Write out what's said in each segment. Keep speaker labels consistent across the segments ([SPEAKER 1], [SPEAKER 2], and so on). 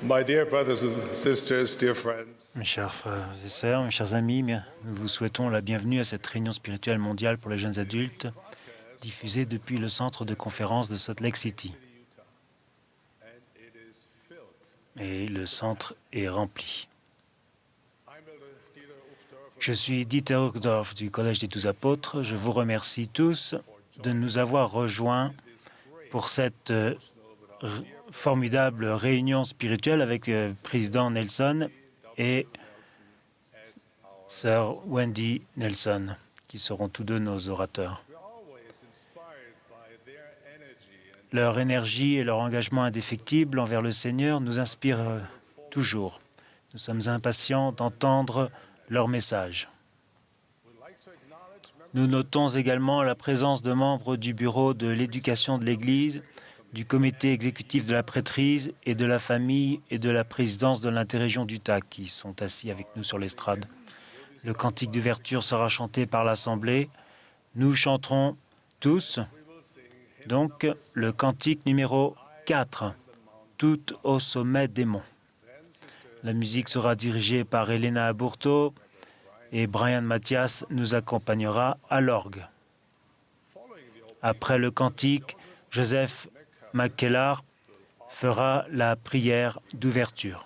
[SPEAKER 1] My dear brothers and sisters, dear friends,
[SPEAKER 2] Mes chers frères et sœurs, mes chers amis, nous vous souhaitons la bienvenue à cette réunion spirituelle mondiale pour les jeunes adultes, diffusée depuis le centre de conférence de Salt Lake City. Et le centre est rempli. Je suis Dieter Uchtdorf du Collège des 12 Apôtres. Je vous remercie tous de nous avoir rejoints pour cette formidable réunion spirituelle avec le président Nelson et Sœur Wendy Nelson, qui seront tous deux nos orateurs. Leur énergie et leur engagement indéfectible envers le Seigneur nous inspirent toujours. Nous sommes impatients d'entendre leur message. Nous notons également la présence de membres du bureau de l'éducation de l'Église, du comité exécutif de la prêtrise et de la famille et de la présidence de l'interrégion d'Utah qui sont assis avec nous sur l'estrade. Le cantique d'ouverture sera chanté par l'Assemblée. Nous chanterons tous, donc, le cantique numéro 4, Tout au sommet des monts. La musique sera dirigée par Elena Aburto et Brian Mathias nous accompagnera à l'orgue. Après le cantique, Joseph McKellar fera la prière d'ouverture.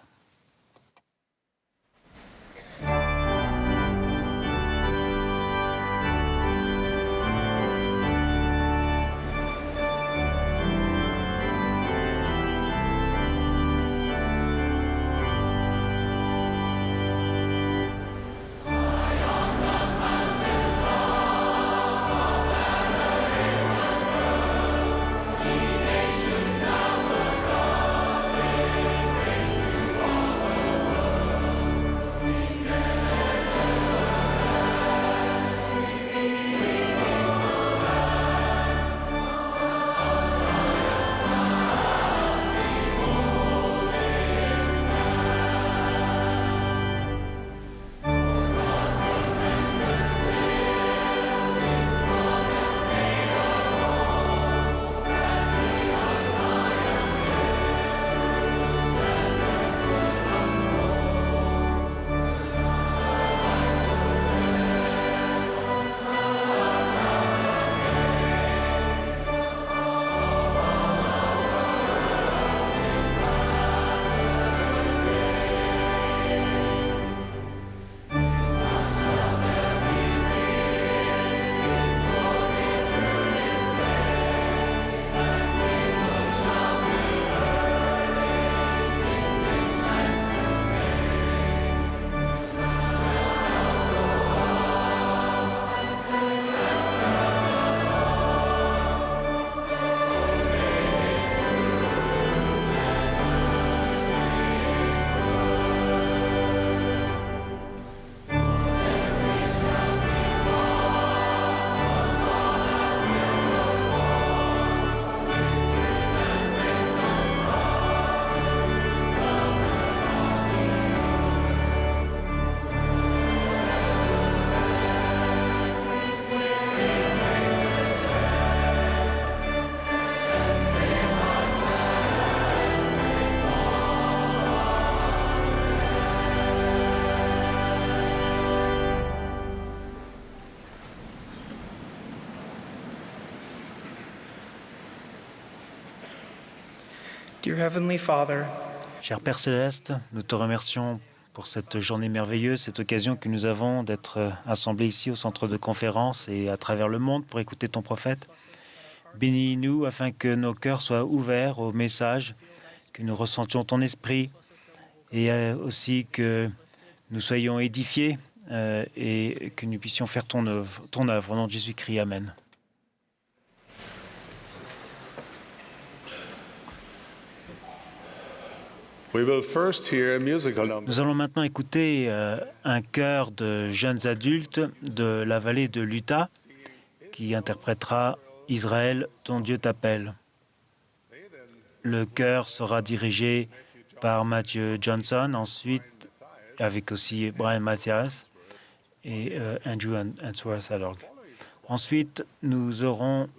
[SPEAKER 3] Dear Heavenly Father,
[SPEAKER 2] Cher Père Céleste, nous te remercions pour cette journée merveilleuse, cette occasion que nous avons d'être assemblés ici au centre de conférence et à travers le monde pour écouter ton prophète. Bénis-nous afin que nos cœurs soient ouverts au message, que nous ressentions ton esprit et aussi que nous soyons édifiés et que nous puissions faire ton œuvre. Au nom de Jésus-Christ, Amen. Nous allons maintenant écouter un chœur de jeunes adultes de la vallée de l'Utah qui interprétera « Israël, ton Dieu t'appelle ». Le chœur sera dirigé par Matthew Johnson, ensuite avec aussi Brian Mathias et Andrew Answorth à l'orgue. Ensuite, nous aurons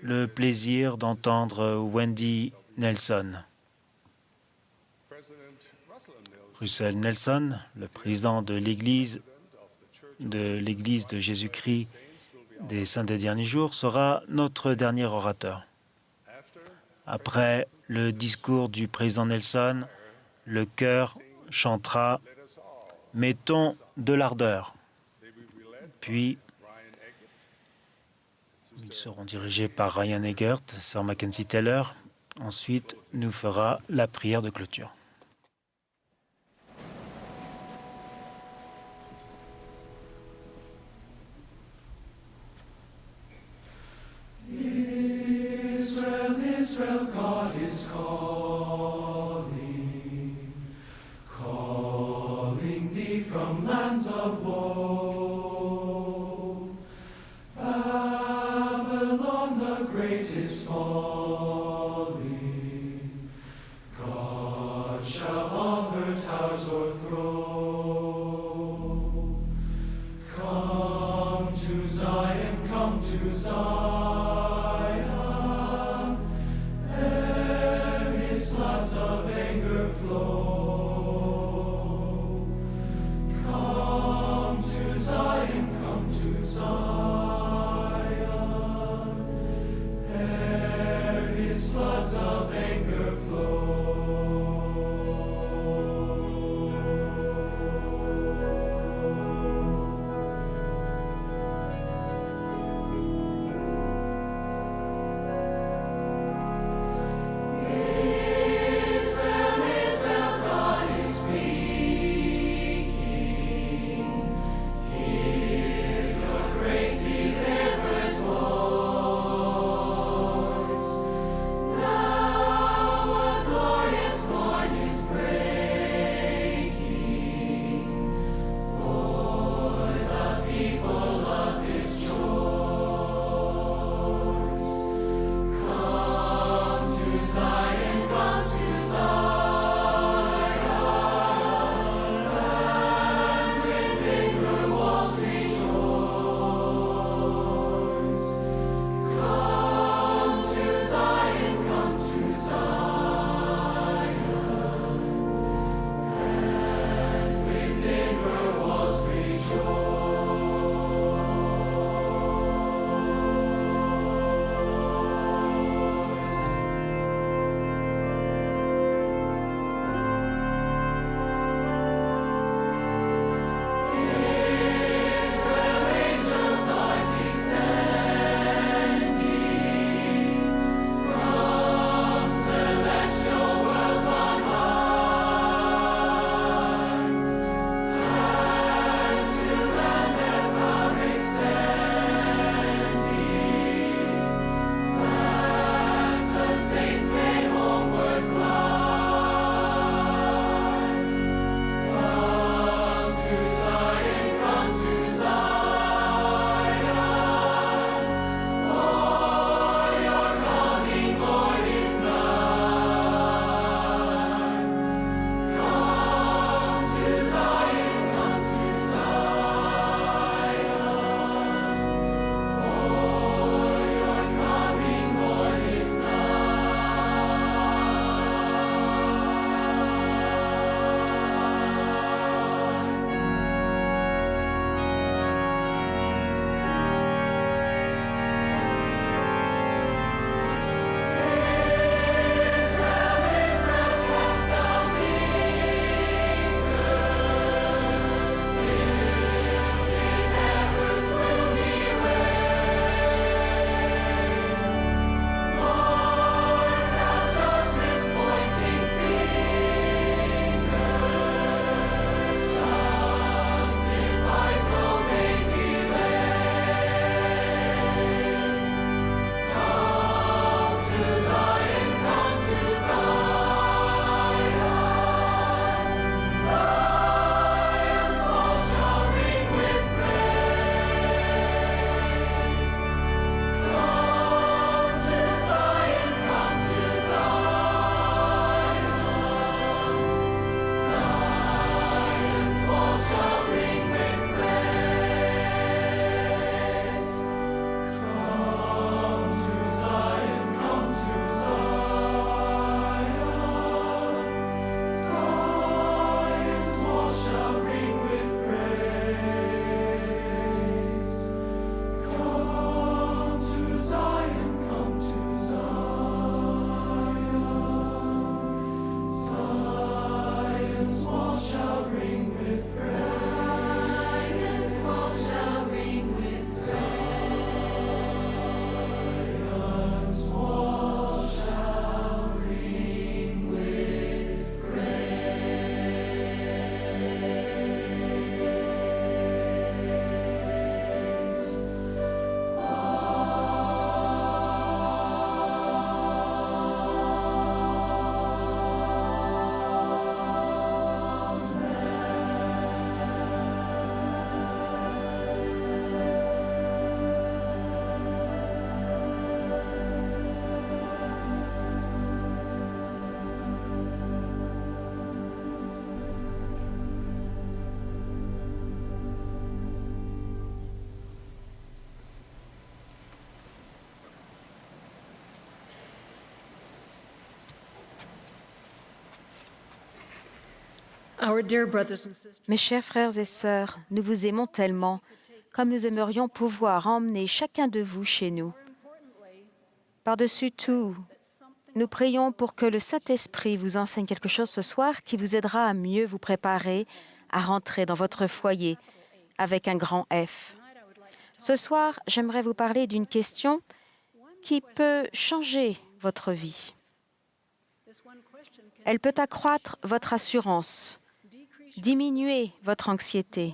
[SPEAKER 2] le plaisir d'entendre Wendy Nelson. Russell Nelson, le président de l'Église de Jésus-Christ des Saints des Derniers Jours, sera notre dernier orateur. Après le discours du président Nelson, le chœur chantera « Mettons de l'ardeur ». Puis, ils seront dirigés par Ryan Eggert, Sir Mackenzie Taylor. Ensuite, nous fera la prière de clôture.
[SPEAKER 4] Israel, Israel, God is calling, calling thee from lands of woe. Babylon the great is falling, God shall all her towers o'erthrow. Come to Zion, come to Zion. Of anger flow. Come to Zion, come to Zion. Ere his floods of anger flow.
[SPEAKER 5] Our dear brothers and sisters,
[SPEAKER 6] Mes chers frères et sœurs, nous vous aimons tellement, comme nous aimerions pouvoir emmener chacun de vous chez nous. Par-dessus tout, nous prions pour que le Saint-Esprit vous enseigne quelque chose ce soir qui vous aidera à mieux vous préparer à rentrer dans votre foyer avec un grand F. Ce soir, j'aimerais vous parler d'une question qui peut changer votre vie. Elle peut accroître votre assurance, diminuer votre anxiété,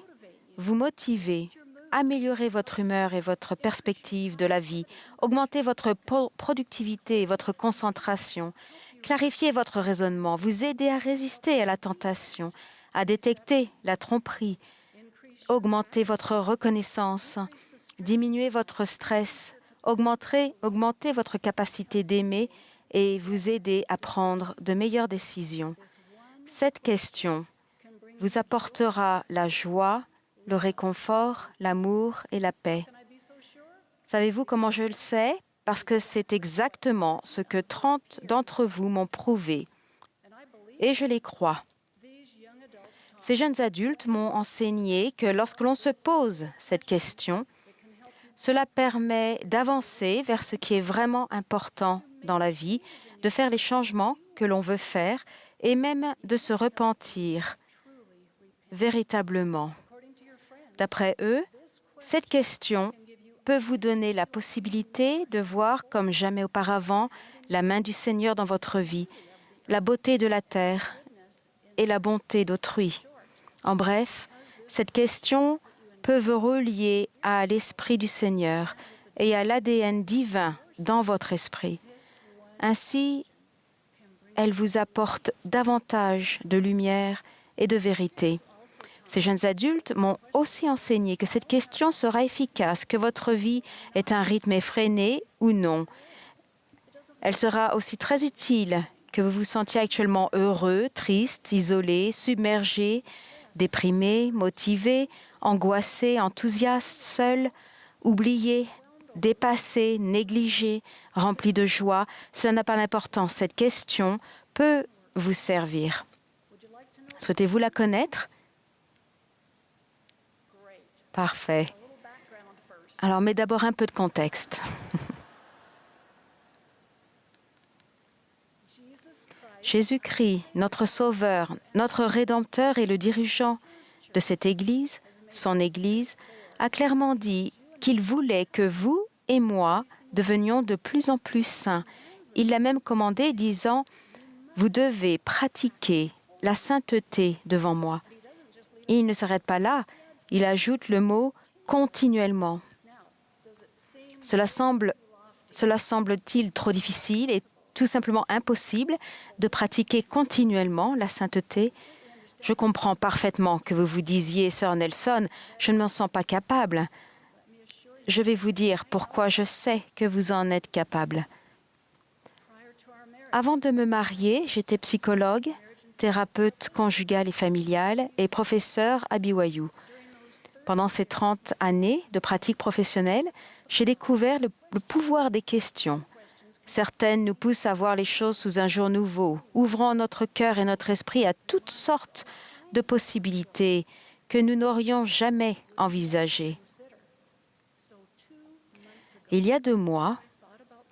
[SPEAKER 6] vous motiver, améliorer votre humeur et votre perspective de la vie, augmenter votre productivité et votre concentration, clarifier votre raisonnement, vous aider à résister à la tentation, à détecter la tromperie, augmenter votre reconnaissance, diminuer votre stress, augmenter votre capacité d'aimer et vous aider à prendre de meilleures décisions. Cette question vous apportera la joie, le réconfort, l'amour et la paix. Savez-vous comment je le sais? Parce que c'est exactement ce que 30 d'entre vous m'ont prouvé. Et je les crois. Ces jeunes adultes m'ont enseigné que lorsque l'on se pose cette question, cela permet d'avancer vers ce qui est vraiment important dans la vie, de faire les changements que l'on veut faire et même de se repentir véritablement. D'après eux, cette question peut vous donner la possibilité de voir comme jamais auparavant la main du Seigneur dans votre vie, la beauté de la terre et la bonté d'autrui. En bref, cette question peut vous relier à l'Esprit du Seigneur et à l'ADN divin dans votre esprit. Ainsi, elle vous apporte davantage de lumière et de vérité. Ces jeunes adultes m'ont aussi enseigné que cette question sera efficace, que votre vie est un rythme effréné ou non. Elle sera aussi très utile que vous vous sentiez actuellement heureux, triste, isolé, submergé, déprimé, motivé, angoissé, enthousiaste, seul, oublié, dépassé, négligé, rempli de joie. Cela n'a pas d'importance. Cette question peut vous servir. Souhaitez-vous la connaître? Parfait. Alors, mais d'abord un peu de contexte. Jésus-Christ, notre Sauveur, notre Rédempteur et le dirigeant de cette Église, son Église, a clairement dit qu'il voulait que vous et moi devenions de plus en plus saints. Il l'a même commandé, disant « Vous devez pratiquer la sainteté devant moi ». Et il ne s'arrête pas là. Il ajoute le mot « continuellement ». Cela semble-t-il trop difficile et tout simplement impossible de pratiquer continuellement la sainteté? Je comprends parfaitement que vous vous disiez, Sœur Nelson, je ne m'en sens pas capable. Je vais vous dire pourquoi je sais que vous en êtes capable. Avant de me marier, j'étais psychologue, thérapeute conjugale et familiale et professeur à BYU. Pendant ces 30 années de pratique professionnelle, j'ai découvert le pouvoir des questions. Certaines nous poussent à voir les choses sous un jour nouveau, ouvrant notre cœur et notre esprit à toutes sortes de possibilités que nous n'aurions jamais envisagées. Il y a 2 mois,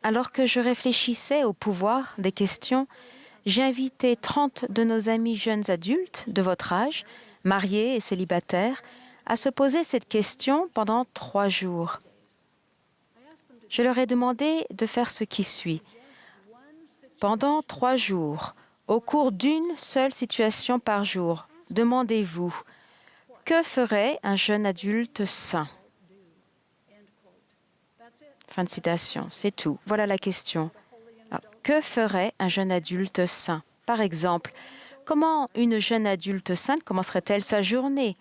[SPEAKER 6] alors que je réfléchissais au pouvoir des questions, j'ai invité 30 de nos amis jeunes adultes de votre âge, mariés et célibataires, à se poser cette question pendant 3 jours. Je leur ai demandé de faire ce qui suit. Pendant 3 jours, au cours d'une seule situation par jour, demandez-vous, que ferait un jeune adulte sain? Fin de citation, c'est tout. Voilà la question. Alors, que ferait un jeune adulte sain? Par exemple, comment une jeune adulte sainte commencerait-elle sa journée?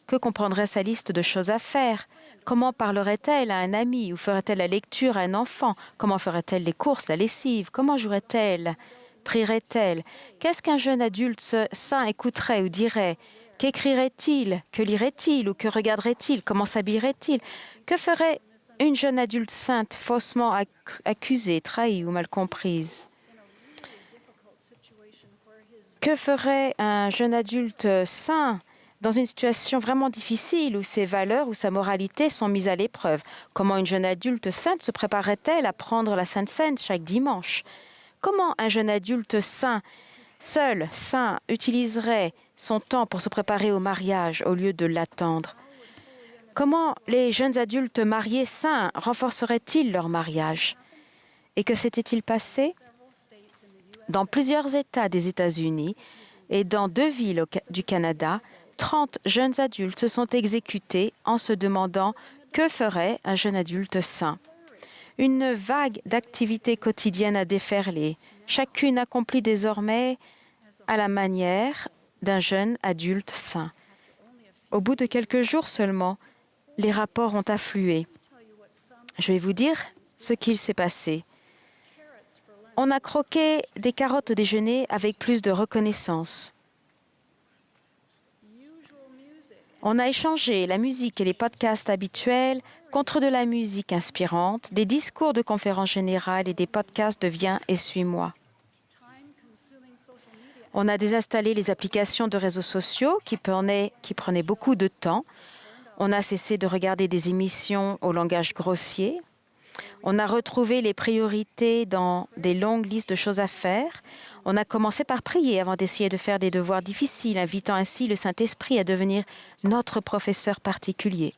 [SPEAKER 6] Que comprendrait sa liste de choses à faire? Comment parlerait-elle à un ami ou ferait-elle la lecture à un enfant? Comment ferait-elle les courses, la lessive? Comment jouerait-elle? Prierait-elle? Qu'est-ce qu'un jeune adulte saint écouterait ou dirait? Qu'écrirait-il? Que lirait-il ou que regarderait-il? Comment s'habillerait-il? Que ferait une jeune adulte sainte faussement accusée, trahie ou mal comprise? Que ferait un jeune adulte saint dans une situation vraiment difficile où ses valeurs ou sa moralité sont mises à l'épreuve? Comment une jeune adulte sainte se préparerait-elle à prendre la Sainte Seine chaque dimanche? Comment un jeune adulte saint, seul, saint, utiliserait son temps pour se préparer au mariage au lieu de l'attendre? Comment les jeunes adultes mariés saints renforceraient-ils leur mariage? Et que s'était-il passé? Dans plusieurs États des États-Unis et dans 2 villes du Canada, 30 jeunes adultes se sont exécutés en se demandant que ferait un jeune adulte saint. Une vague d'activités quotidiennes a déferlé, chacune accomplie désormais à la manière d'un jeune adulte saint. Au bout de quelques jours seulement, les rapports ont afflué. Je vais vous dire ce qu'il s'est passé. On a croqué des carottes au déjeuner avec plus de reconnaissance. On a échangé la musique et les podcasts habituels contre de la musique inspirante, des discours de conférences générales et des podcasts de Viens et suis-moi. On a désinstallé les applications de réseaux sociaux qui prenaient beaucoup de temps. On a cessé de regarder des émissions au langage grossier. On a retrouvé les priorités dans des longues listes de choses à faire. On a commencé par prier avant d'essayer de faire des devoirs difficiles, invitant ainsi le Saint-Esprit à devenir notre professeur particulier.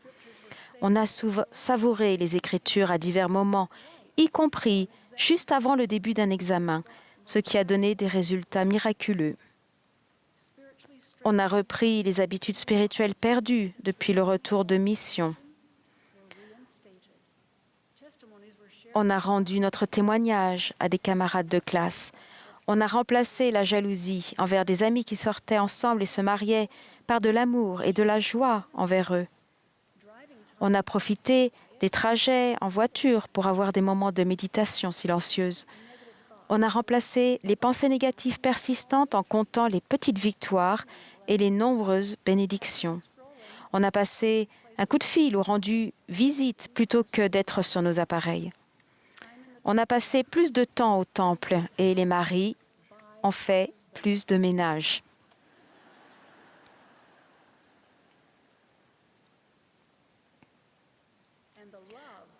[SPEAKER 6] On a savouré les Écritures à divers moments, y compris juste avant le début d'un examen, ce qui a donné des résultats miraculeux. On a repris les habitudes spirituelles perdues depuis le retour de mission. On a rendu notre témoignage à des camarades de classe. On a remplacé la jalousie envers des amis qui sortaient ensemble et se mariaient par de l'amour et de la joie envers eux. On a profité des trajets en voiture pour avoir des moments de méditation silencieuse. On a remplacé les pensées négatives persistantes en comptant les petites victoires et les nombreuses bénédictions. On a passé un coup de fil ou rendu visite plutôt que d'être sur nos appareils. On a passé plus de temps au temple et les maris ont fait plus de ménage.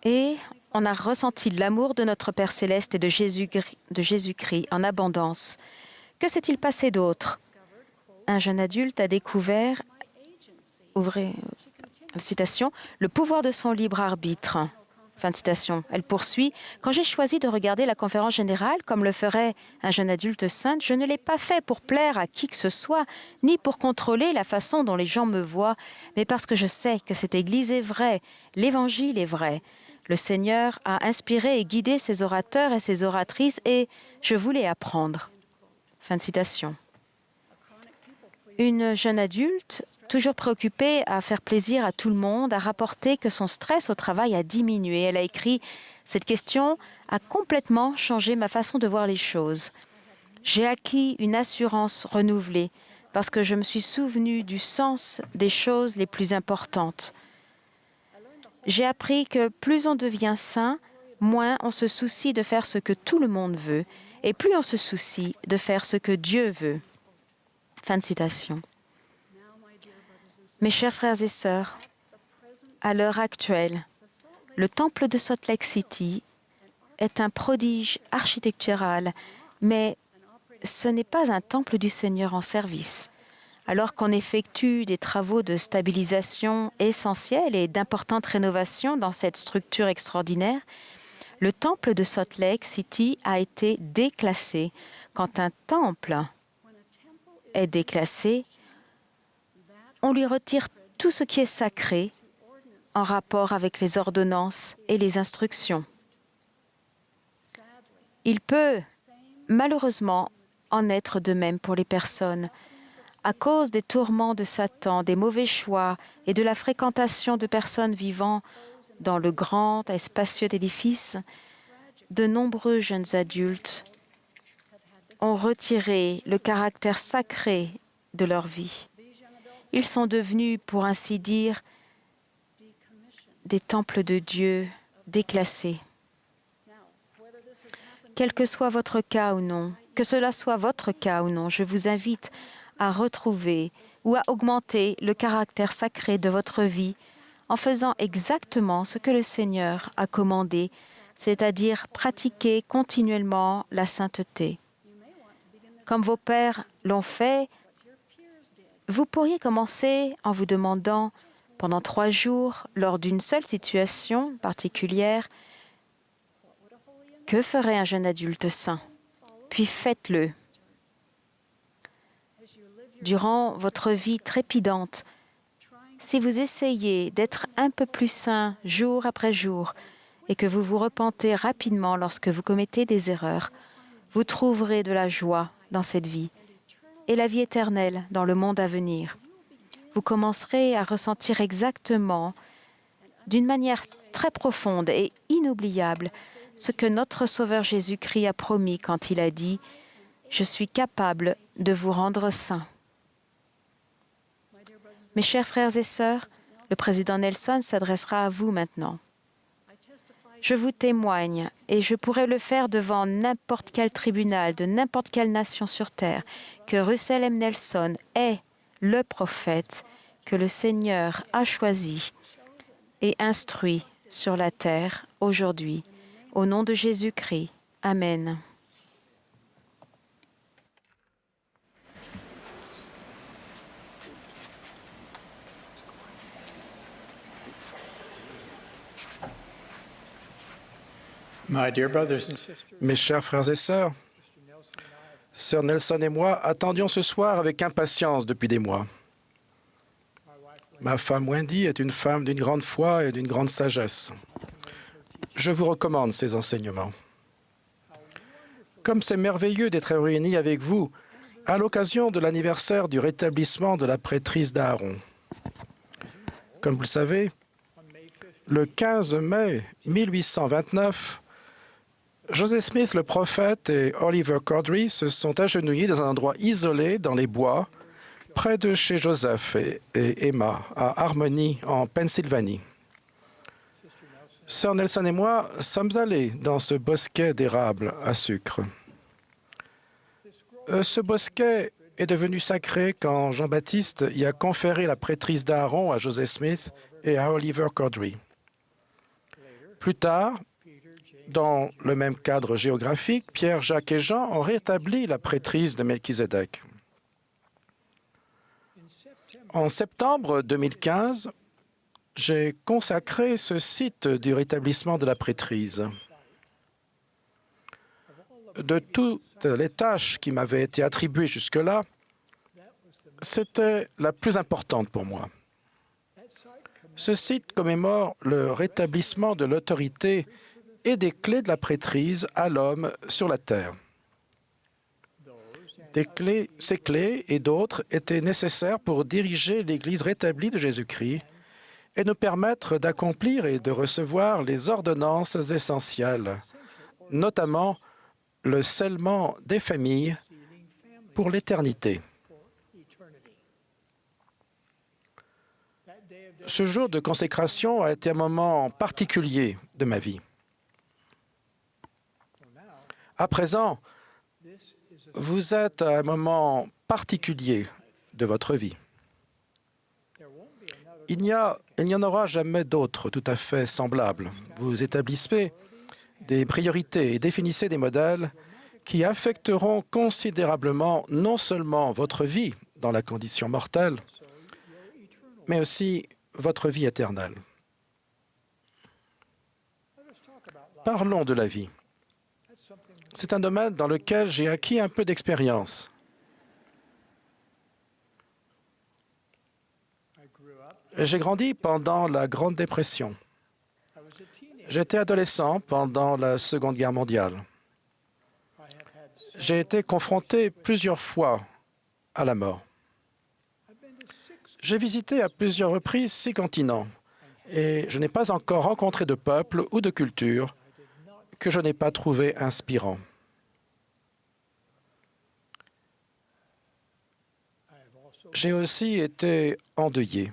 [SPEAKER 6] Et on a ressenti l'amour de notre Père céleste et de Jésus-Christ en abondance. Que s'est-il passé d'autre? Un jeune adulte a découvert, ouvrez la citation, le pouvoir de son libre arbitre. Fin de citation. Elle poursuit. Quand j'ai choisi de regarder la conférence générale comme le ferait un jeune adulte saint, je ne l'ai pas fait pour plaire à qui que ce soit, ni pour contrôler la façon dont les gens me voient, mais parce que je sais que cette Église est vraie, l'Évangile est vrai. Le Seigneur a inspiré et guidé ses orateurs et ses oratrices et je voulais apprendre. Fin de citation. Une jeune adulte, toujours préoccupée à faire plaisir à tout le monde, a rapporté que son stress au travail a diminué. Elle a écrit « Cette question a complètement changé ma façon de voir les choses. J'ai acquis une assurance renouvelée parce que je me suis souvenu du sens des choses les plus importantes. J'ai appris que plus on devient saint, moins on se soucie de faire ce que tout le monde veut et plus on se soucie de faire ce que Dieu veut. » Fin de citation. Mes chers frères et sœurs, à l'heure actuelle, le temple de Salt Lake City est un prodige architectural, mais ce n'est pas un temple du Seigneur en service. Alors qu'on effectue des travaux de stabilisation essentiels et d'importantes rénovations dans cette structure extraordinaire, le temple de Salt Lake City a été déclassé. Quand un temple est déclassé, on lui retire tout ce qui est sacré en rapport avec les ordonnances et les instructions. Il peut malheureusement en être de même pour les personnes. À cause des tourments de Satan, des mauvais choix et de la fréquentation de personnes vivant dans le grand et spacieux édifice, de nombreux jeunes adultes ont retiré le caractère sacré de leur vie. Ils sont devenus, pour ainsi dire, des temples de Dieu déclassés. Quel que soit votre cas ou non, Que cela soit votre cas ou non, je vous invite à retrouver ou à augmenter le caractère sacré de votre vie en faisant exactement ce que le Seigneur a commandé, c'est-à-dire pratiquer continuellement la sainteté. Comme vos pères l'ont fait, vous pourriez commencer en vous demandant, pendant 3 jours, lors d'une seule situation particulière, que ferait un jeune adulte saint? Puis faites-le. Durant votre vie trépidante, si vous essayez d'être un peu plus saint jour après jour et que vous vous repentez rapidement lorsque vous commettez des erreurs, vous trouverez de la joie dans cette vie et la vie éternelle dans le monde à venir. Vous commencerez à ressentir exactement, d'une manière très profonde et inoubliable, ce que notre Sauveur Jésus-Christ a promis quand il a dit « Je suis capable de vous rendre saints ». Mes chers frères et sœurs, le président Nelson s'adressera à vous maintenant. Je vous témoigne, et je pourrais le faire devant n'importe quel tribunal de n'importe quelle nation sur terre, que Russell M. Nelson est le prophète que le Seigneur a choisi et instruit sur la terre aujourd'hui. Au nom de Jésus-Christ. Amen.
[SPEAKER 5] Mes chers frères et sœurs, Sœur Nelson et moi attendions ce soir avec impatience depuis des mois. Ma femme Wendy est une femme d'une grande foi et d'une grande sagesse. Je vous recommande ses enseignements. Comme c'est merveilleux d'être réunis avec vous à l'occasion de l'anniversaire du rétablissement de la prêtrise d'Aaron. Comme vous le savez, le 15 mai 1829, Joseph Smith, le prophète, et Oliver Cowdery se sont agenouillés dans un endroit isolé dans les bois, près de chez Joseph et Emma, à Harmony, en Pennsylvanie. Sœur Nelson et moi sommes allés dans ce bosquet d'érables à sucre. Ce bosquet est devenu sacré quand Jean-Baptiste y a conféré la prêtrise d'Aaron à Joseph Smith et à Oliver Cowdery. Plus tard, dans le même cadre géographique, Pierre, Jacques et Jean ont rétabli la prêtrise de Melchizedek. En septembre 2015, j'ai consacré ce site du rétablissement de la prêtrise. De toutes les tâches qui m'avaient été attribuées jusque-là, c'était la plus importante pour moi. Ce site commémore le rétablissement de l'autorité et des clés de la prêtrise à l'homme sur la terre. Ces clés et d'autres étaient nécessaires pour diriger l'Église rétablie de Jésus-Christ et nous permettre d'accomplir et de recevoir les ordonnances essentielles, notamment le scellement des familles pour l'éternité. Ce jour de consécration a été un moment particulier de ma vie. À présent, vous êtes à un moment particulier de votre vie. Il n'y en aura jamais d'autres tout à fait semblables. Vous établissez des priorités et définissez des modèles qui affecteront considérablement non seulement votre vie dans la condition mortelle, mais aussi votre vie éternelle. Parlons de la vie. C'est un domaine dans lequel j'ai acquis un peu d'expérience. J'ai grandi pendant la Grande Dépression. J'étais adolescent pendant la Seconde Guerre mondiale. J'ai été confronté plusieurs fois à la mort. J'ai visité à plusieurs reprises 6 continents et je n'ai pas encore rencontré de peuple ou de culture que je n'ai pas trouvé inspirant. J'ai aussi été endeuillé.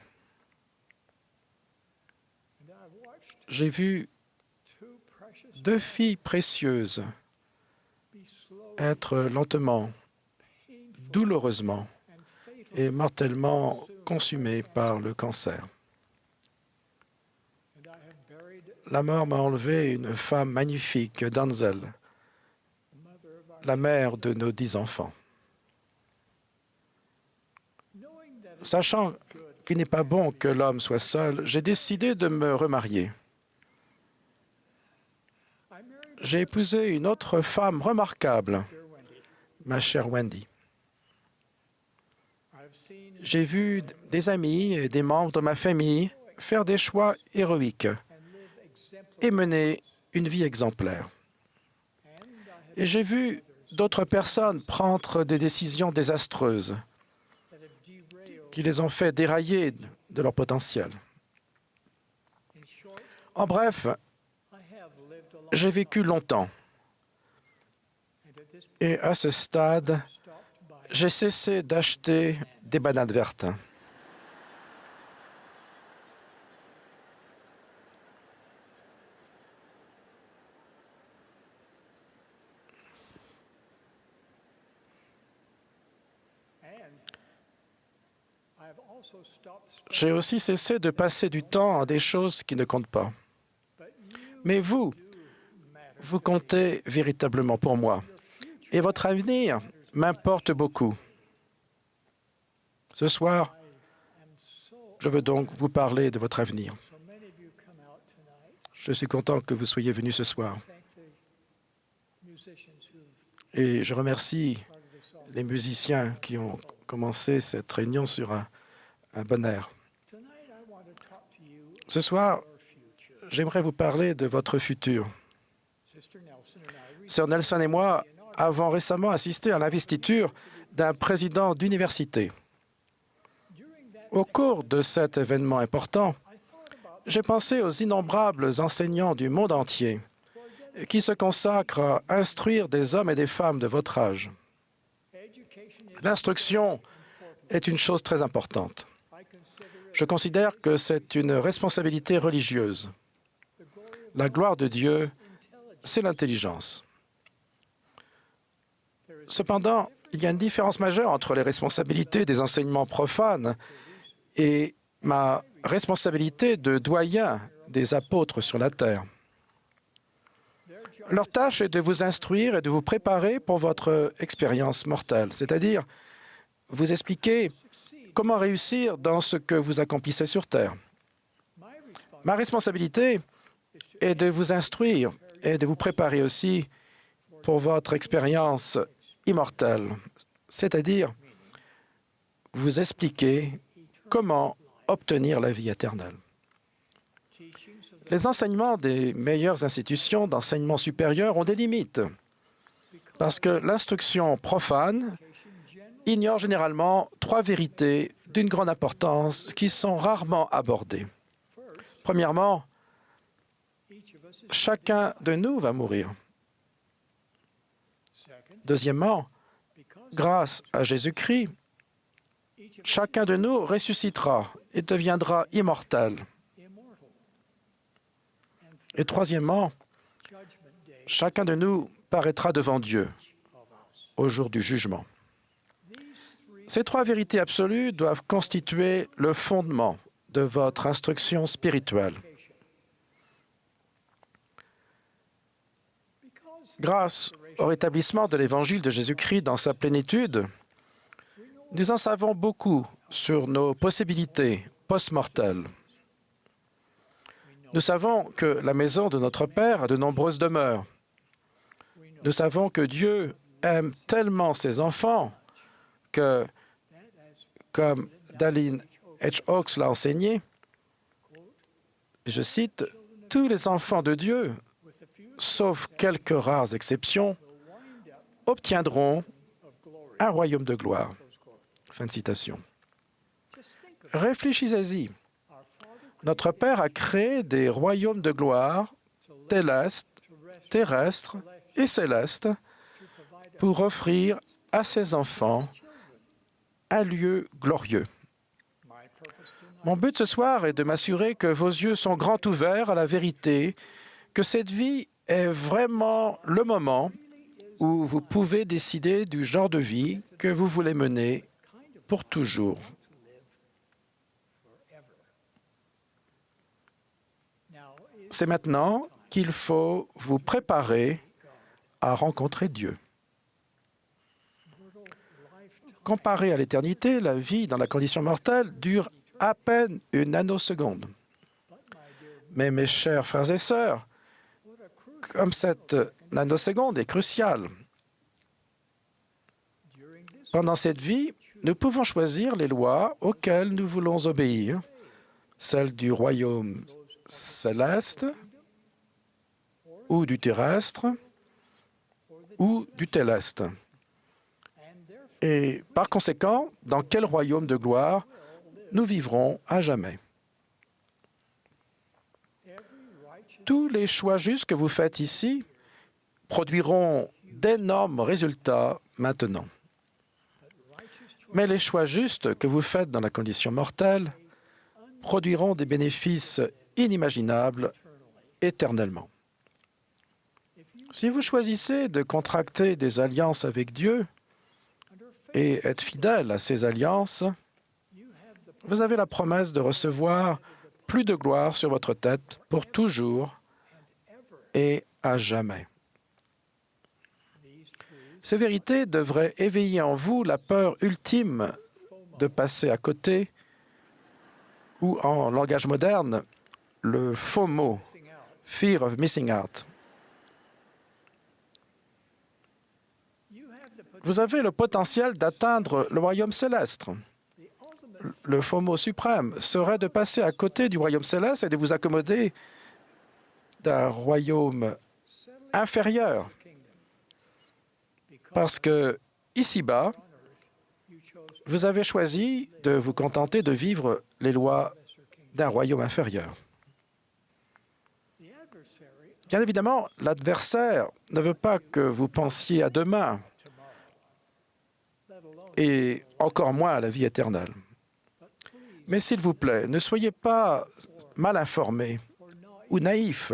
[SPEAKER 5] J'ai vu 2 filles précieuses être lentement, douloureusement et mortellement consumé par le cancer. La mort m'a enlevé une femme magnifique, Denzel, la mère de nos 10 enfants. Sachant qu'il n'est pas bon que l'homme soit seul, j'ai décidé de me remarier. J'ai épousé une autre femme remarquable, ma chère Wendy. J'ai vu des amis et des membres de ma famille faire des choix héroïques et mener une vie exemplaire. Et j'ai vu d'autres personnes prendre des décisions désastreuses qui les ont fait dérailler de leur potentiel. En bref, j'ai vécu longtemps. Et à ce stade, j'ai cessé d'acheter des bananes vertes. J'ai aussi cessé de passer du temps à des choses qui ne comptent pas. Mais vous comptez véritablement pour moi. Et votre avenir m'importe beaucoup. Ce soir, je veux donc vous parler de votre avenir. Je suis content que vous soyez venus ce soir. Et je remercie les musiciens qui ont commencé cette réunion sur un bon air. Ce soir, j'aimerais vous parler de votre futur. Sœur Nelson et moi avons récemment assisté à l'investiture d'un président d'université. Au cours de cet événement important, j'ai pensé aux innombrables enseignants du monde entier qui se consacrent à instruire des hommes et des femmes de votre âge. L'instruction est une chose très importante. Je considère que c'est une responsabilité religieuse. La gloire de Dieu, c'est l'intelligence. Cependant, il y a une différence majeure entre les responsabilités des enseignements profanes et ma responsabilité de doyen des apôtres sur la terre. Leur tâche est de vous instruire et de vous préparer pour votre expérience mortelle, c'est-à-dire vous expliquer comment réussir dans ce que vous accomplissez sur terre. Ma responsabilité est de vous instruire et de vous préparer aussi pour votre expérience immortelle, c'est-à-dire vous expliquer comment obtenir la vie éternelle. Les enseignements des meilleures institutions d'enseignement supérieur ont des limites, parce que l'instruction profane ignore généralement 3 vérités d'une grande importance qui sont rarement abordées. Premièrement, chacun de nous va mourir. Deuxièmement, grâce à Jésus-Christ, chacun de nous ressuscitera et deviendra immortel. Et troisièmement, chacun de nous paraîtra devant Dieu au jour du jugement. Ces 3 vérités absolues doivent constituer le fondement de votre instruction spirituelle. Grâce au rétablissement de l'Évangile de Jésus-Christ dans sa plénitude, nous en savons beaucoup sur nos possibilités post-mortelles. Nous savons que la maison de notre Père a de nombreuses demeures. Nous savons que Dieu aime tellement ses enfants que, comme Dallin H. Oaks l'a enseigné, je cite, « Tous les enfants de Dieu, sauf quelques rares exceptions, obtiendront un royaume de gloire. » Fin de citation. Réfléchissez-y. Notre Père a créé des royaumes de gloire terrestres et célestes pour offrir à ses enfants un lieu glorieux. Mon but ce soir est de m'assurer que vos yeux sont grands ouverts à la vérité, que cette vie est vraiment le moment où vous pouvez décider du genre de vie que vous voulez mener pour toujours. C'est maintenant qu'il faut vous préparer à rencontrer Dieu. Comparé à l'éternité, la vie dans la condition mortelle dure à peine une nanoseconde. Mais mes chers frères et sœurs, comme cette nanoseconde est cruciale, pendant cette vie, nous pouvons choisir les lois auxquelles nous voulons obéir, celles du royaume céleste ou du terrestre ou du téleste. Et par conséquent, dans quel royaume de gloire nous vivrons à jamais. Tous les choix justes que vous faites ici produiront d'énormes résultats maintenant. Mais les choix justes que vous faites dans la condition mortelle produiront des bénéfices inimaginables éternellement. Si vous choisissez de contracter des alliances avec Dieu et être fidèle à ces alliances, vous avez la promesse de recevoir plus de gloire sur votre tête pour toujours et à jamais. Ces vérités devraient éveiller en vous la peur ultime de passer à côté, ou en langage moderne, le FOMO, Fear of Missing Out. Vous avez le potentiel d'atteindre le royaume céleste. Le FOMO suprême serait de passer à côté du royaume céleste et de vous accommoder d'un royaume inférieur. Parce que, ici-bas, vous avez choisi de vous contenter de vivre les lois d'un royaume inférieur. Bien évidemment, l'adversaire ne veut pas que vous pensiez à demain, et encore moins à la vie éternelle. Mais s'il vous plaît, ne soyez pas mal informés ou naïfs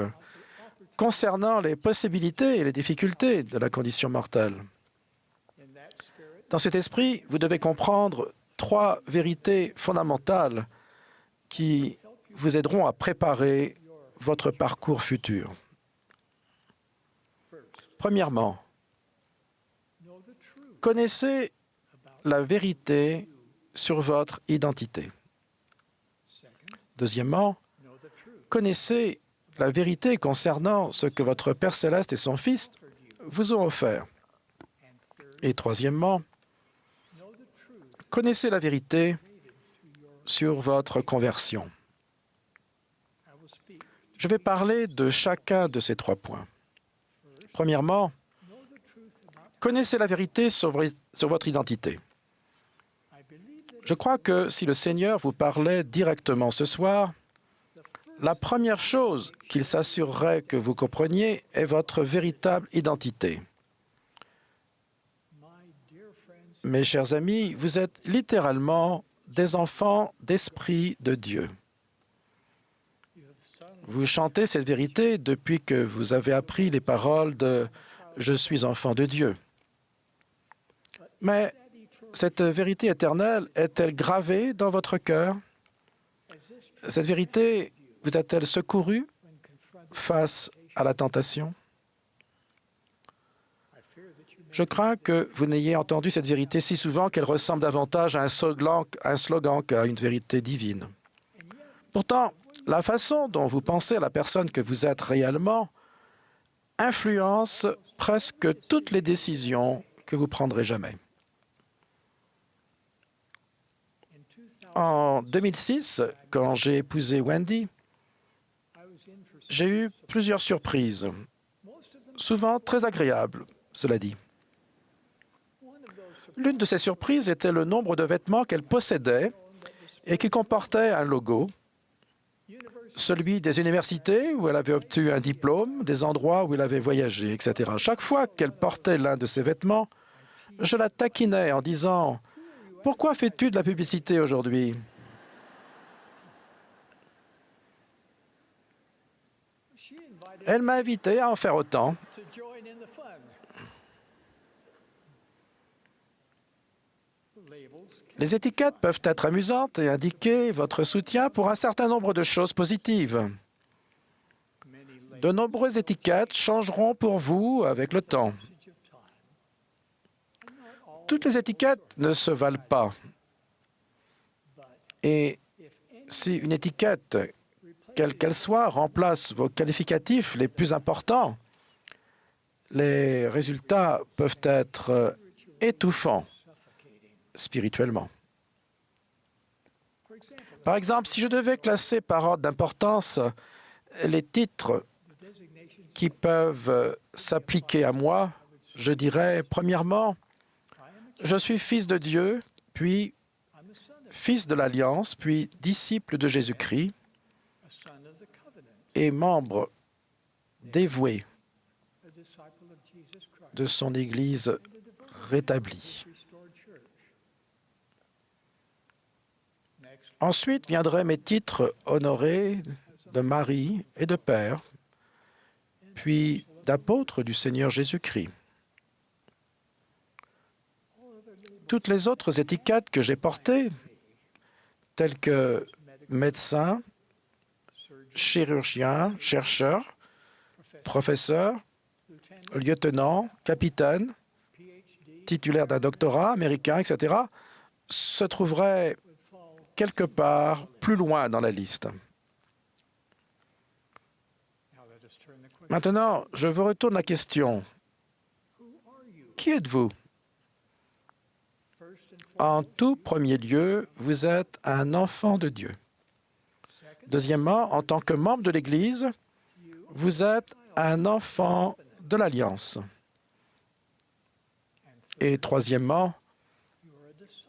[SPEAKER 5] concernant les possibilités et les difficultés de la condition mortelle. Dans cet esprit, vous devez comprendre 3 vérités fondamentales qui vous aideront à préparer votre parcours futur. Premièrement, connaissez la vérité sur votre identité. Deuxièmement, connaissez la vérité concernant ce que votre Père céleste et son Fils vous ont offert. Et troisièmement, connaissez la vérité sur votre conversion. Je vais parler de chacun de ces 3 points. Premièrement, connaissez la vérité sur votre identité. Je crois que si le Seigneur vous parlait directement ce soir, la première chose qu'il s'assurerait que vous compreniez est votre véritable identité. Mes chers amis, vous êtes littéralement des enfants d'esprit de Dieu. Vous chantez cette vérité depuis que vous avez appris les paroles de « Je suis enfant de Dieu ». Mais cette vérité éternelle est-elle gravée dans votre cœur? Cette vérité vous a-t-elle secouru face à la tentation? Je crains que vous n'ayez entendu cette vérité si souvent qu'elle ressemble davantage à un slogan qu'à une vérité divine. Pourtant, la façon dont vous pensez à la personne que vous êtes réellement influence presque toutes les décisions que vous prendrez jamais. En 2006, quand j'ai épousé Wendy, j'ai eu plusieurs surprises, souvent très agréables, cela dit. L'une de ces surprises était le nombre de vêtements qu'elle possédait et qui comportaient un logo, celui des universités où elle avait obtenu un diplôme, des endroits où elle avait voyagé, etc. Chaque fois qu'elle portait l'un de ces vêtements, je la taquinais en disant « Pourquoi fais-tu de la publicité aujourd'hui ?» Elle m'a invité à en faire autant. Les étiquettes peuvent être amusantes et indiquer votre soutien pour un certain nombre de choses positives. De nombreuses étiquettes changeront pour vous avec le temps. Toutes les étiquettes ne se valent pas. Et si une étiquette, quelle qu'elle soit, remplace vos qualificatifs les plus importants, les résultats peuvent être étouffants spirituellement. Par exemple, si je devais classer par ordre d'importance les titres qui peuvent s'appliquer à moi, je dirais, premièrement, je suis fils de Dieu, puis fils de l'Alliance, puis disciple de Jésus-Christ et membre dévoué de son Église rétablie. Ensuite viendraient mes titres honorés de mari et de père, puis d'apôtre du Seigneur Jésus-Christ. Toutes les autres étiquettes que j'ai portées, telles que médecin, chirurgien, chercheur, professeur, lieutenant, capitaine, titulaire d'un doctorat américain, etc., se trouveraient quelque part plus loin dans la liste. Maintenant, je vous retourne la question. Qui êtes-vous? En tout premier lieu, vous êtes un enfant de Dieu. Deuxièmement, en tant que membre de l'Église, vous êtes un enfant de l'Alliance. Et troisièmement,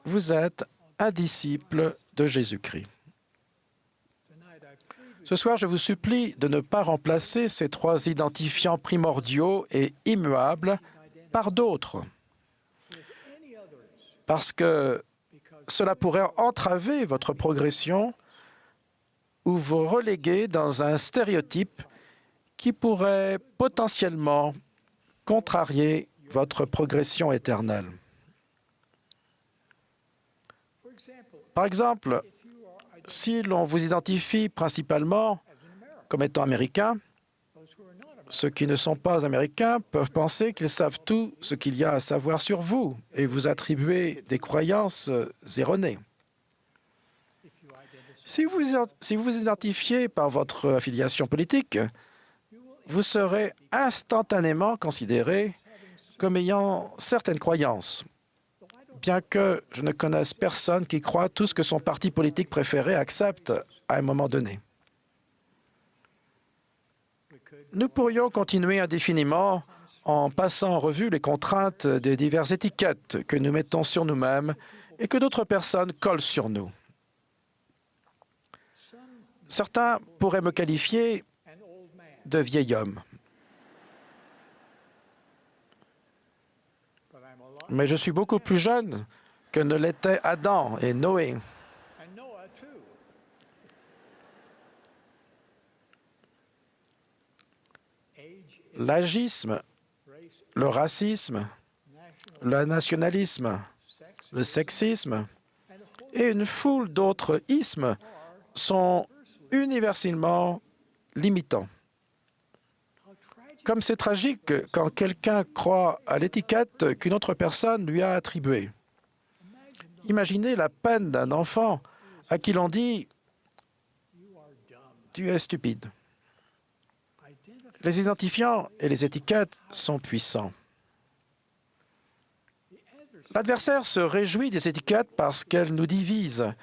[SPEAKER 5] vous êtes un disciple de Jésus-Christ. Ce soir, je vous supplie de ne pas remplacer ces trois identifiants primordiaux et immuables par d'autres, parce que cela pourrait entraver votre progression ou vous reléguer dans un stéréotype qui pourrait potentiellement contrarier votre progression éternelle. Par exemple, si l'on vous identifie principalement comme étant américain, ceux qui ne sont pas américains peuvent penser qu'ils savent tout ce qu'il y a à savoir sur vous et vous attribuer des croyances erronées. Si vous vous identifiez par votre affiliation politique, vous serez instantanément considéré comme ayant certaines croyances, bien que je ne connaisse personne qui croit tout ce que son parti politique préféré accepte à un moment donné. Nous pourrions continuer indéfiniment en passant en revue les contraintes des diverses étiquettes que nous mettons sur nous-mêmes et que d'autres personnes collent sur nous. Certains pourraient me qualifier de vieil homme. Mais je suis beaucoup plus jeune que ne l'étaient Adam et Noé. L'agisme, le racisme, le nationalisme, le sexisme et une foule d'autres ismes sont universellement limitants. Comme c'est tragique quand quelqu'un croit à l'étiquette qu'une autre personne lui a attribuée. Imaginez la peine d'un enfant à qui l'on dit « tu es stupide ». Les identifiants et les étiquettes sont puissants. L'adversaire se réjouit des étiquettes parce qu'elles nous divisent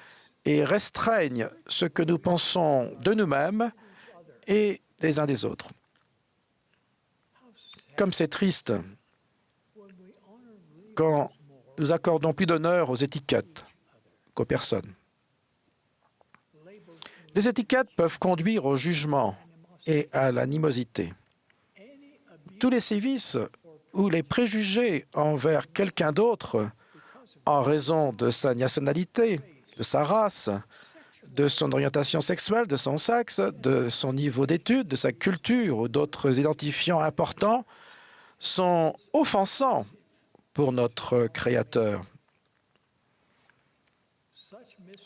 [SPEAKER 5] et restreignent ce que nous pensons de nous-mêmes et des uns des autres. Comme c'est triste quand nous accordons plus d'honneur aux étiquettes qu'aux personnes. Les étiquettes peuvent conduire au jugement et à l'animosité. Tous les sévices ou les préjugés envers quelqu'un d'autre en raison de sa nationalité, de sa race, de son orientation sexuelle, de son sexe, de son niveau d'études, de sa culture ou d'autres identifiants importants sont offensants pour notre Créateur.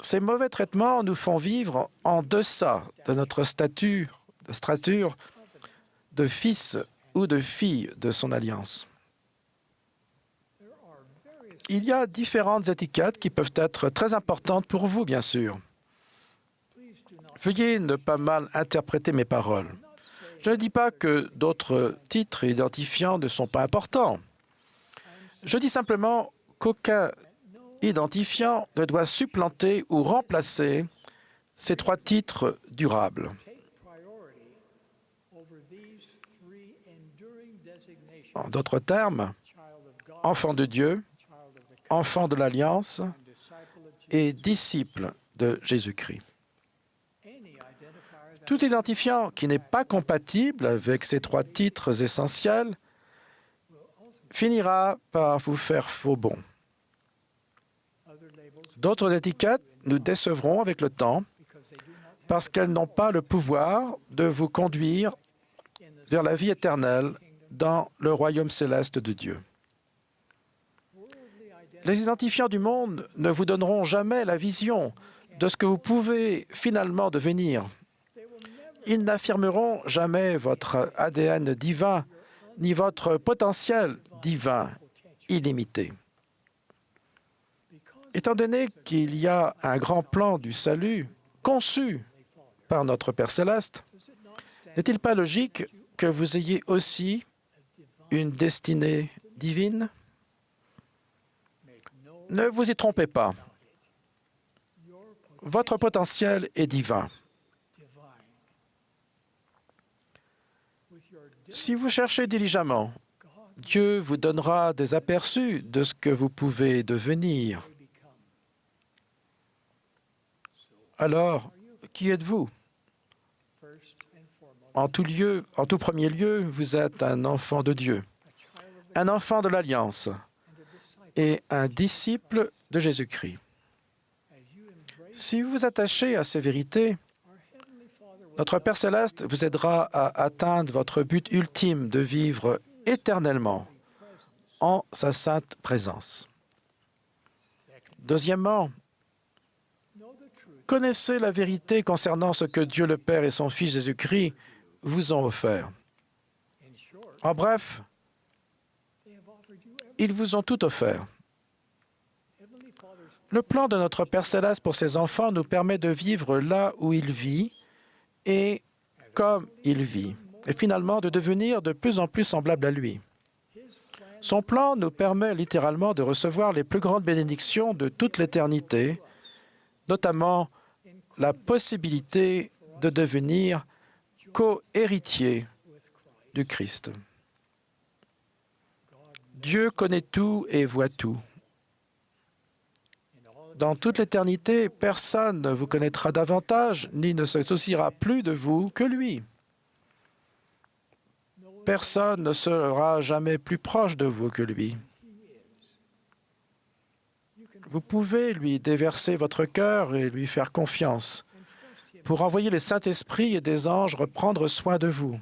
[SPEAKER 5] Ces mauvais traitements nous font vivre en deçà de notre stature de fils ou de fille de son alliance. Il y a différentes étiquettes qui peuvent être très importantes pour vous, bien sûr. Veuillez ne pas mal interpréter mes paroles. Je ne dis pas que d'autres titres identifiants ne sont pas importants. Je dis simplement qu'aucun identifiant ne doit supplanter ou remplacer ces 3 titres durables. En d'autres termes, enfant de Dieu, enfant de l'Alliance et disciple de Jésus-Christ. Tout identifiant qui n'est pas compatible avec ces 3 titres essentiels finira par vous faire faux bond. D'autres étiquettes nous décevront avec le temps parce qu'elles n'ont pas le pouvoir de vous conduire vers la vie éternelle dans le royaume céleste de Dieu. Les identifiants du monde ne vous donneront jamais la vision de ce que vous pouvez finalement devenir. Ils n'affirmeront jamais votre ADN divin ni votre potentiel divin illimité. Étant donné qu'il y a un grand plan du salut conçu par notre Père céleste, n'est-il pas logique que vous ayez aussi une destinée divine? Ne vous y trompez pas. Votre potentiel est divin. Si vous cherchez diligemment, Dieu vous donnera des aperçus de ce que vous pouvez devenir. Alors, qui êtes-vous? En tout premier lieu, vous êtes un enfant de Dieu, un enfant de l'Alliance et un disciple de Jésus-Christ. Si vous vous attachez à ces vérités, notre Père céleste vous aidera à atteindre votre but ultime de vivre éternellement en sa sainte présence. Deuxièmement, connaissez la vérité concernant ce que Dieu le Père et son Fils Jésus-Christ vous ont offert. En bref, ils vous ont tout offert. Le plan de notre Père céleste pour ses enfants nous permet de vivre là où il vit et comme il vit, et finalement de devenir de plus en plus semblable à lui. Son plan nous permet littéralement de recevoir les plus grandes bénédictions de toute l'éternité, notamment la possibilité de devenir co-héritier du Christ. Dieu connaît tout et voit tout. Dans toute l'éternité, personne ne vous connaîtra davantage ni ne se souciera plus de vous que lui. Personne ne sera jamais plus proche de vous que lui. Vous pouvez lui déverser votre cœur et lui faire confiance pour envoyer le Saint-Esprit et des anges reprendre soin de vous.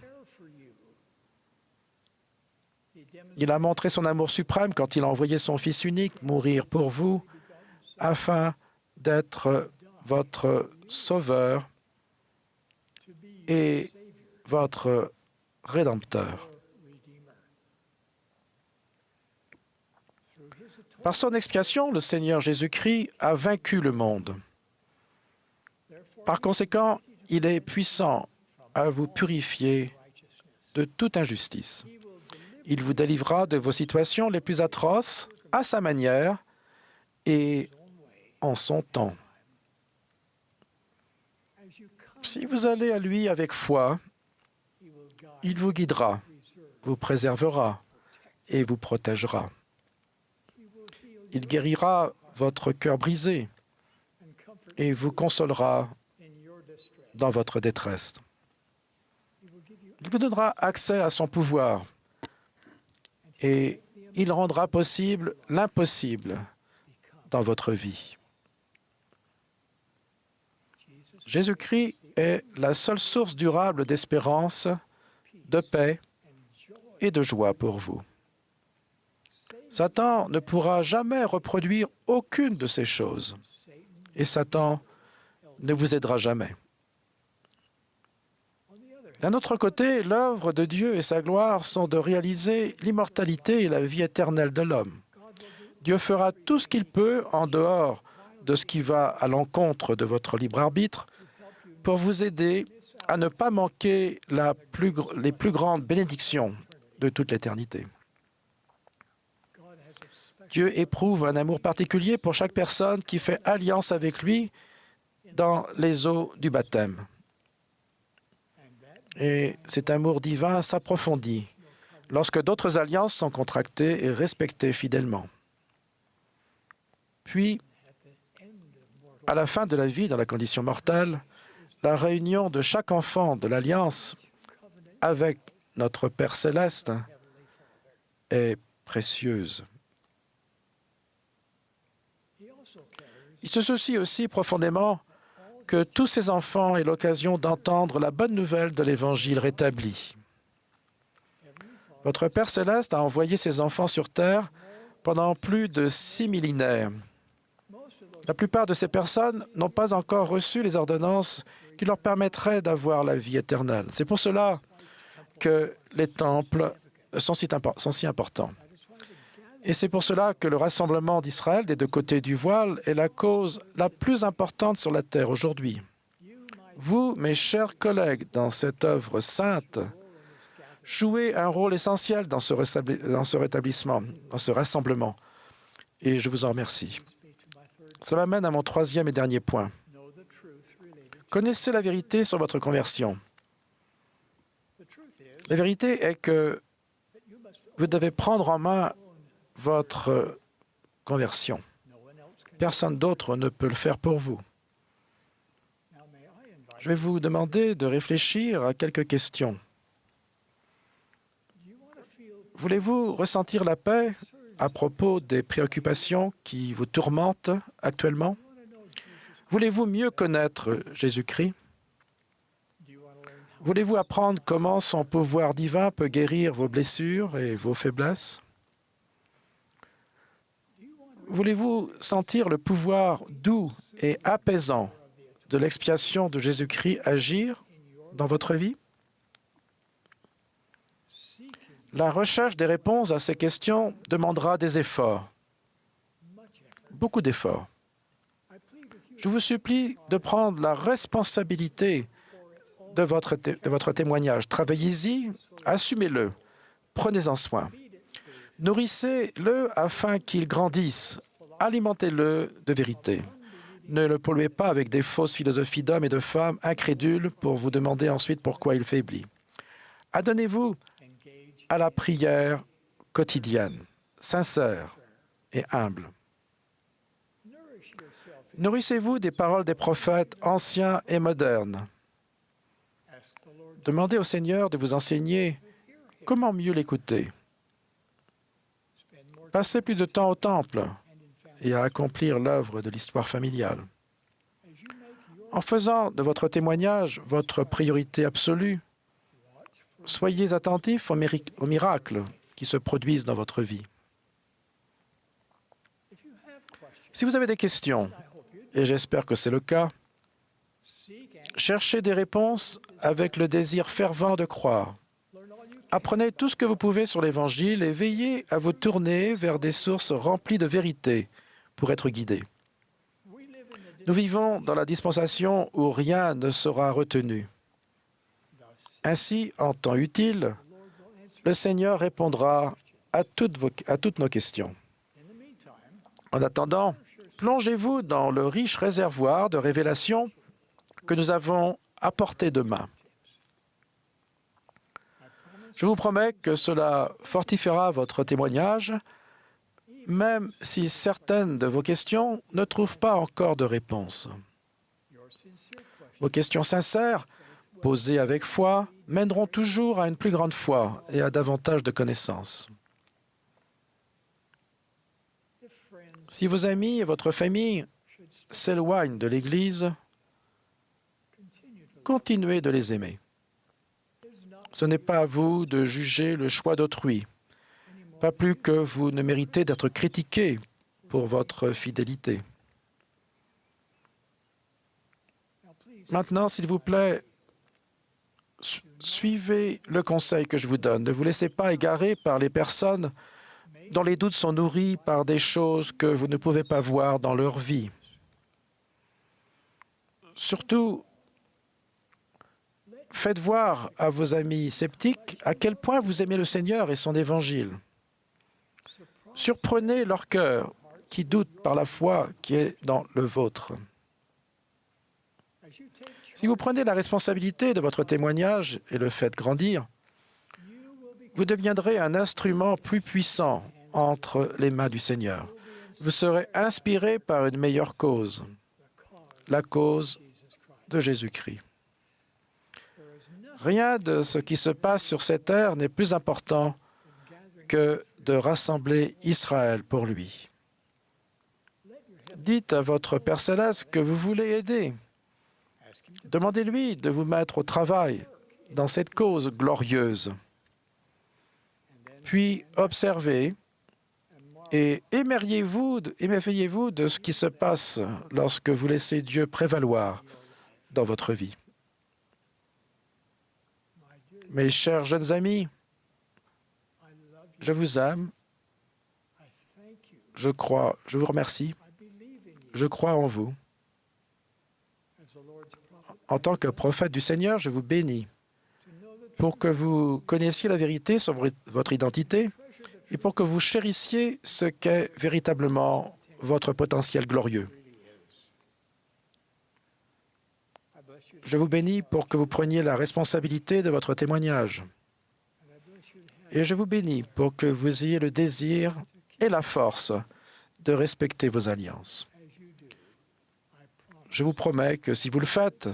[SPEAKER 5] Il a montré son amour suprême quand il a envoyé son Fils unique mourir pour vous afin d'être votre Sauveur et votre Rédempteur. Par son expiation, le Seigneur Jésus-Christ a vaincu le monde. Par conséquent, il est puissant à vous purifier de toute injustice. Il vous délivrera de vos situations les plus atroces à sa manière et en son temps. Si vous allez à lui avec foi, il vous guidera, vous préservera et vous protégera. Il guérira votre cœur brisé et vous consolera dans votre détresse. Il vous donnera accès à son pouvoir et il rendra possible l'impossible dans votre vie. Jésus-Christ est la seule source durable d'espérance, de paix et de joie pour vous. Satan ne pourra jamais reproduire aucune de ces choses. et Satan ne vous aidera jamais. D'un autre côté, l'œuvre de Dieu et sa gloire sont de réaliser l'immortalité et la vie éternelle de l'homme. Dieu fera tout ce qu'il peut en dehors de ce qui va à l'encontre de votre libre arbitre pour vous aider à ne pas manquer les plus grandes bénédictions de toute l'éternité. Dieu éprouve un amour particulier pour chaque personne qui fait alliance avec lui dans les eaux du baptême. Et cet amour divin s'approfondit lorsque d'autres alliances sont contractées et respectées fidèlement. Puis, à la fin de la vie dans la condition mortelle, la réunion de chaque enfant de l'Alliance avec notre Père céleste est précieuse. Il se soucie aussi profondément que tous ces enfants aient l'occasion d'entendre la bonne nouvelle de l'Évangile rétabli. Votre Père céleste a envoyé ses enfants sur terre pendant plus de 6 millénaires. La plupart de ces personnes n'ont pas encore reçu les ordonnances qui leur permettraient d'avoir la vie éternelle. C'est pour cela que les temples sont si importants. Et c'est pour cela que le rassemblement d'Israël des deux côtés du voile est la cause la plus importante sur la terre aujourd'hui. Vous, mes chers collègues, dans cette œuvre sainte, jouez un rôle essentiel dans ce rétablissement, dans ce rassemblement. Et je vous en remercie. Cela m'amène à mon troisième et dernier point. Connaissez la vérité sur votre conversion. La vérité est que vous devez prendre en main votre conversion. Personne d'autre ne peut le faire pour vous. Je vais vous demander de réfléchir à quelques questions. Voulez-vous ressentir la paix à propos des préoccupations qui vous tourmentent actuellement? Voulez-vous mieux connaître Jésus-Christ? Voulez-vous apprendre comment son pouvoir divin peut guérir vos blessures et vos faiblesses? Voulez-vous sentir le pouvoir doux et apaisant de l'expiation de Jésus-Christ agir dans votre vie? La recherche des réponses à ces questions demandera des efforts, beaucoup d'efforts. Je vous supplie de prendre la responsabilité de votre témoignage. Travaillez-y, assumez-le, prenez-en soin. Nourrissez-le afin qu'il grandisse. Alimentez-le de vérité. Ne le polluez pas avec des fausses philosophies d'hommes et de femmes incrédules pour vous demander ensuite pourquoi il faiblit. Adonnez-vous à la prière quotidienne, sincère et humble. Nourrissez-vous des paroles des prophètes anciens et modernes. Demandez au Seigneur de vous enseigner comment mieux l'écouter. Passez plus de temps au temple et à accomplir l'œuvre de l'histoire familiale. En faisant de votre témoignage votre priorité absolue, soyez attentifs aux miracles qui se produisent dans votre vie. Si vous avez des questions, et j'espère que c'est le cas, cherchez des réponses avec le désir fervent de croire. Apprenez tout ce que vous pouvez sur l'Évangile et veillez à vous tourner vers des sources remplies de vérité pour être guidés. Nous vivons dans la dispensation où rien ne sera retenu. Ainsi, en temps utile, le Seigneur répondra à toutes nos questions. En attendant, plongez-vous dans le riche réservoir de révélations que nous avons à portée de main. Je vous promets que cela fortifiera votre témoignage, même si certaines de vos questions ne trouvent pas encore de réponse. Vos questions sincères, posées avec foi, mèneront toujours à une plus grande foi et à davantage de connaissances. Si vos amis et votre famille s'éloignent de l'Église, continuez de les aimer. Ce n'est pas à vous de juger le choix d'autrui, pas plus que vous ne méritez d'être critiqué pour votre fidélité. Maintenant, s'il vous plaît, suivez le conseil que je vous donne. Ne vous laissez pas égarer par les personnes dont les doutes sont nourris par des choses que vous ne pouvez pas voir dans leur vie. Surtout, faites voir à vos amis sceptiques à quel point vous aimez le Seigneur et son Évangile. Surprenez leur cœur qui doute par la foi qui est dans le vôtre. Si vous prenez la responsabilité de votre témoignage et le faites grandir, vous deviendrez un instrument plus puissant entre les mains du Seigneur. Vous serez inspiré par une meilleure cause, la cause de Jésus-Christ. Rien de ce qui se passe sur cette terre n'est plus important que de rassembler Israël pour lui. Dites à votre Père céleste que vous voulez aider. Demandez-lui de vous mettre au travail dans cette cause glorieuse. Puis observez et émerveillez-vous de ce qui se passe lorsque vous laissez Dieu prévaloir dans votre vie. Mes chers jeunes amis, je vous aime, je vous remercie, je crois en vous. En tant que prophète du Seigneur, je vous bénis pour que vous connaissiez la vérité sur votre identité et pour que vous chérissiez ce qu'est véritablement votre potentiel glorieux. Je vous bénis pour que vous preniez la responsabilité de votre témoignage. Et je vous bénis pour que vous ayez le désir et la force de respecter vos alliances. Je vous promets que si vous le faites,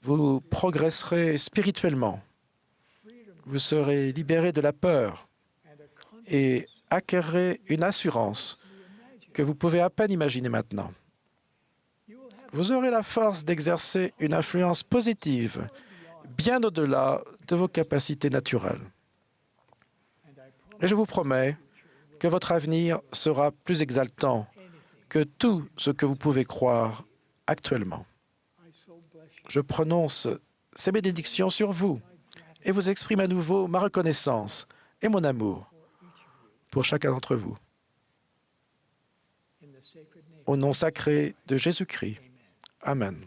[SPEAKER 5] vous progresserez spirituellement. Vous serez libéré de la peur et acquerrez une assurance que vous pouvez à peine imaginer maintenant. Vous aurez la force d'exercer une influence positive bien au-delà de vos capacités naturelles. Et je vous promets que votre avenir sera plus exaltant que tout ce que vous pouvez croire actuellement. Je prononce ces bénédictions sur vous et vous exprime à nouveau ma reconnaissance et mon amour pour chacun d'entre vous. Au nom sacré de Jésus-Christ. Amen.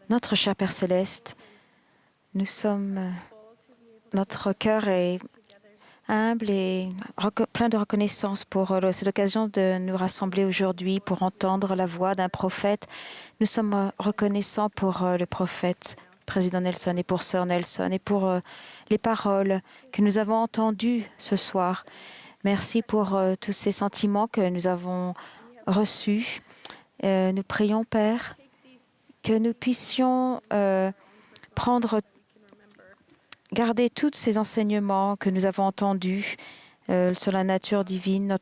[SPEAKER 6] Notre cher Père céleste, notre cœur est humble et plein de reconnaissance pour cette occasion de nous rassembler aujourd'hui pour entendre la voix d'un prophète. Nous sommes reconnaissants pour le prophète président Nelson et pour sœur Nelson et pour les paroles que nous avons entendues ce soir. Merci pour tous ces sentiments que nous avons reçus. Nous prions, Père, que nous puissions garder tous ces enseignements que nous avons entendus sur la nature divine,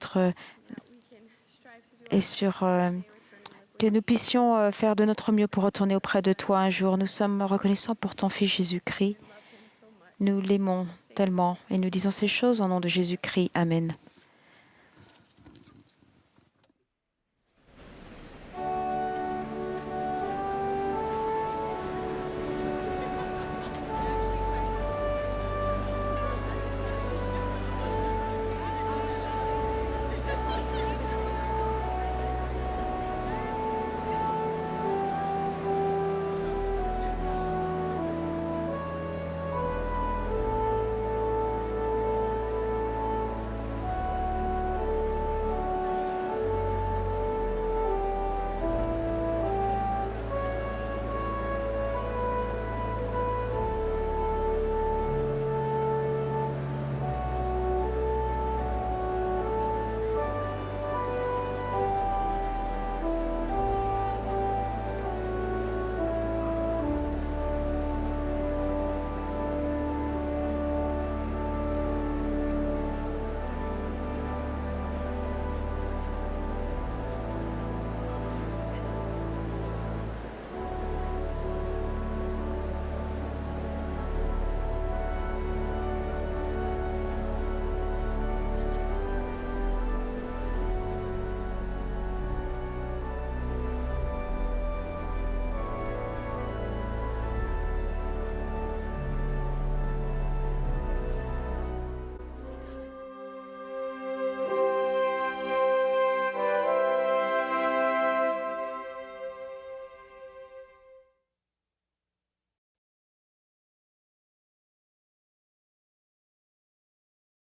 [SPEAKER 6] que nous puissions faire de notre mieux pour retourner auprès de toi un jour. Nous sommes reconnaissants pour ton Fils Jésus-Christ. Nous l'aimons tellement et nous disons ces choses au nom de Jésus-Christ. Amen.